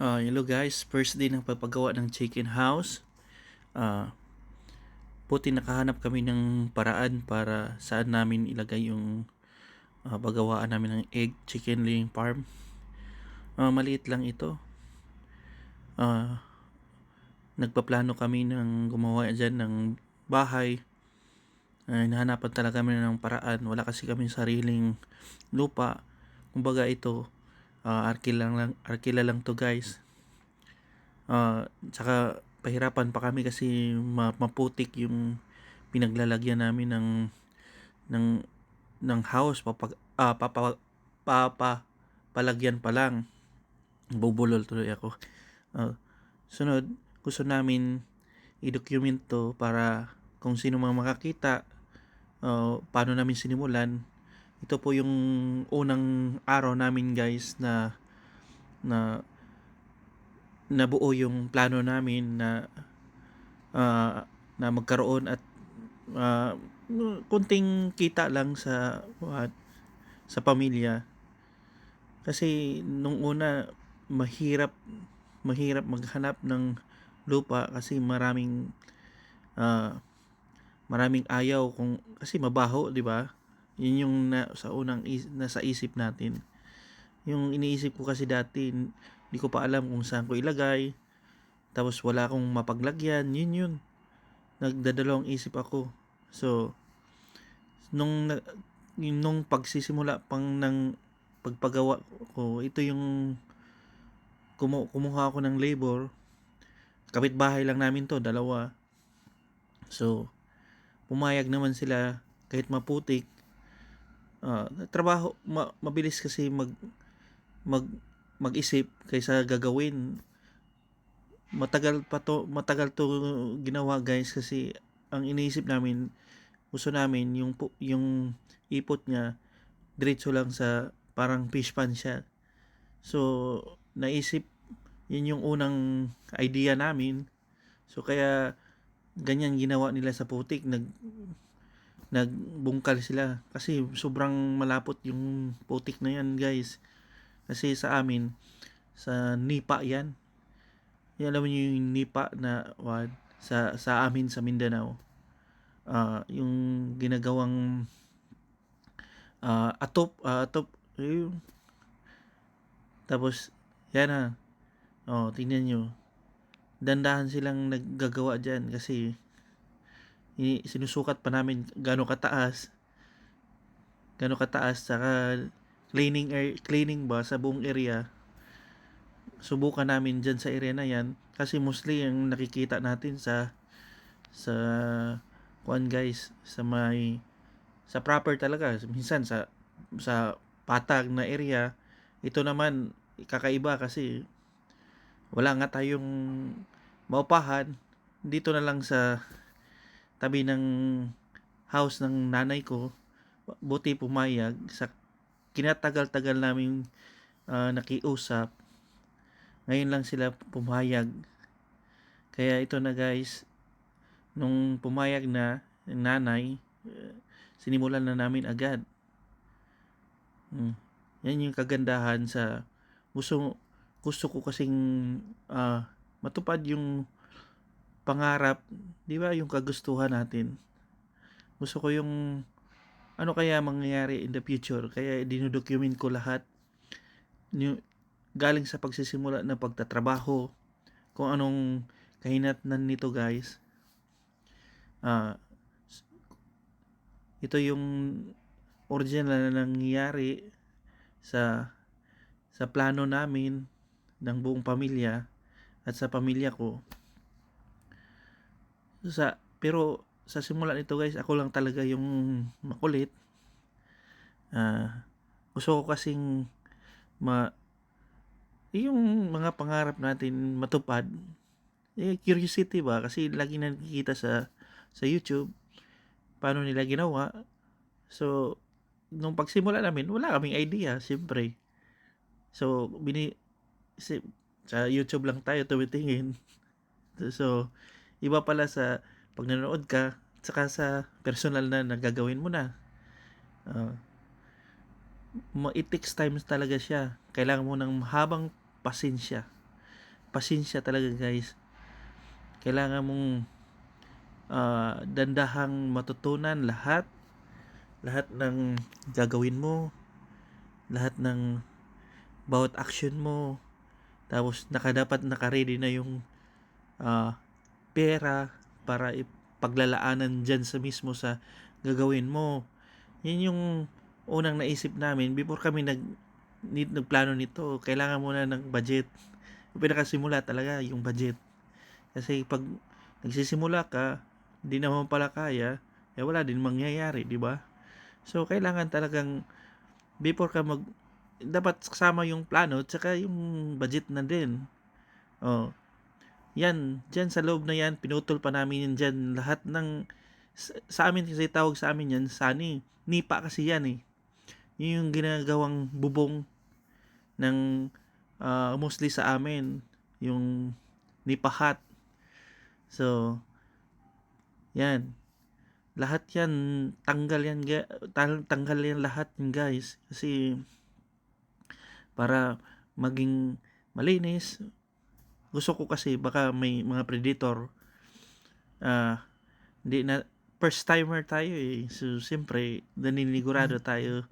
Hello guys, first day ng pagpagawa ng chicken house. Ah, Buti nakahanap kami ng paraan para saan namin ilagay yung pagawaan namin ng egg chicken laying farm. Maliit lang ito. Ah, Nagpaplano kami ng gumawa dyan ng bahay. Hinahanapan talaga kami ng paraan. Wala kasi kami sariling lupa. Kumbaga ito, arkila lang to guys. Tsaka pahirapan pa kami kasi maputik yung pinaglalagyan namin ng ng house palagyan pa lang. Bubulol tuloy ako. Sunod, gusto namin i-document to para kung sino mang makakita, paano namin sinimulan. Ito po yung unang araw namin guys na nabuo yung plano namin na magkaroon at uh, kunting kita lang sa pamilya. Kasi nung una mahirap maghanap ng lupa kasi maraming ayaw kung kasi mabaho, 'di ba? Yun yung nasa isip natin. Yung iniisip ko kasi dati, hindi ko pa alam kung saan ko ilagay. Tapos wala akong mapaglagyan. Yun. Nagdadalawang isip ako. So, nung pagsisimula pang ng pagpagawa ko, ito yung kumuha ako ng labor. Kapitbahay lang namin to, dalawa. So, pumayag naman sila kahit maputik. Mabilis kasi mag mag-isip kaysa gagawin. Matagal to ginawa guys kasi ang iniisip namin, gusto namin yung ipot niya diretso lang sa parang fish pan siya. So naisip, yun yung unang idea namin. So kaya ganyan ginawa nila sa putik, nagbungkal sila kasi sobrang malapot yung putik na yan guys. Kasi sa amin, sa nipa yan. Yan, alam niyo yung nipa na sa amin sa Mindanao. Yung ginagawang atop yung, tapos yan na. Tingnan nyo. Dandahan silang naggagawa dyan kasi sinusukat pa namin gano'ng kataas saka cleaning ba sa buong area. Subukan namin dyan sa area na yan kasi mostly ang nakikita natin sa kuan guys, sa proper talaga, minsan sa patag na area. Ito naman kakaiba kasi wala nga tayong maupahan. Dito na lang sa tabi ng house ng nanay ko. Buti pumayag sa kinatagal-tagal namin nakiusap. Ngayon lang sila pumayag. Kaya ito na guys, nung pumayag na ng nanay, sinimulan na namin agad. Yan yung kagandahan sa gusto gusto ko kasing matupad yung pangarap, 'di ba? Yung kagustuhan natin. Gusto ko yung ano kaya mangyayari in the future. Kaya dinodocument ko lahat. Yung, galing sa pagsisimula ng pagtatrabaho, kung anong kahinatnan nito guys. Ah, Ito yung original na nangyayari sa plano namin ng buong pamilya at sa pamilya ko. Pero sa simula nito guys, ako lang talaga yung makulit. Gusto ko kasing yung mga pangarap natin matupad. Curiosity ba? Kasi lagi nakikita sa YouTube paano nila ginawa. So, nung pagsimula namin, wala kaming idea, siyempre. So, sa YouTube lang tayo tumitingin. So, iba pala sa pag nanonood ka, saka sa personal na nagagawin mo na. It takes time talaga siya. Kailangan mo ng mahabang pasensya. pasensya talaga guys. Kailangan mong dandahang matutunan lahat ng gagawin mo, lahat ng bawat action mo. Tapos dapat naka-ready na yung pera para ipaglalaanan dyan sa mismo sa gagawin mo. Yan yung unang naisip namin before kami nagplano nito. Kailangan muna ng budget. Yung pinakasimula talaga yung budget. Kasi pag nagsisimula ka, di naman pala kaya, wala din mangyayari, di ba? So kailangan talagang before ka dapat kasama yung plano at saka yung budget na din. Oh, yan, dyan sa loob na yan, pinutol pa namin yan dyan. Lahat ng, sa amin kasi tawag sa amin yan, sani. Nipa kasi yan eh. Yun yung ginagawang bubong ng mostly sa amin. Yung nipa hut. So, yan. Lahat yan, tanggal yan lahat yung guys. Kasi, para maging malinis, gusto ko kasi baka may mga predator hindi na first timer tayo eh, so siyempre naninigurado tayo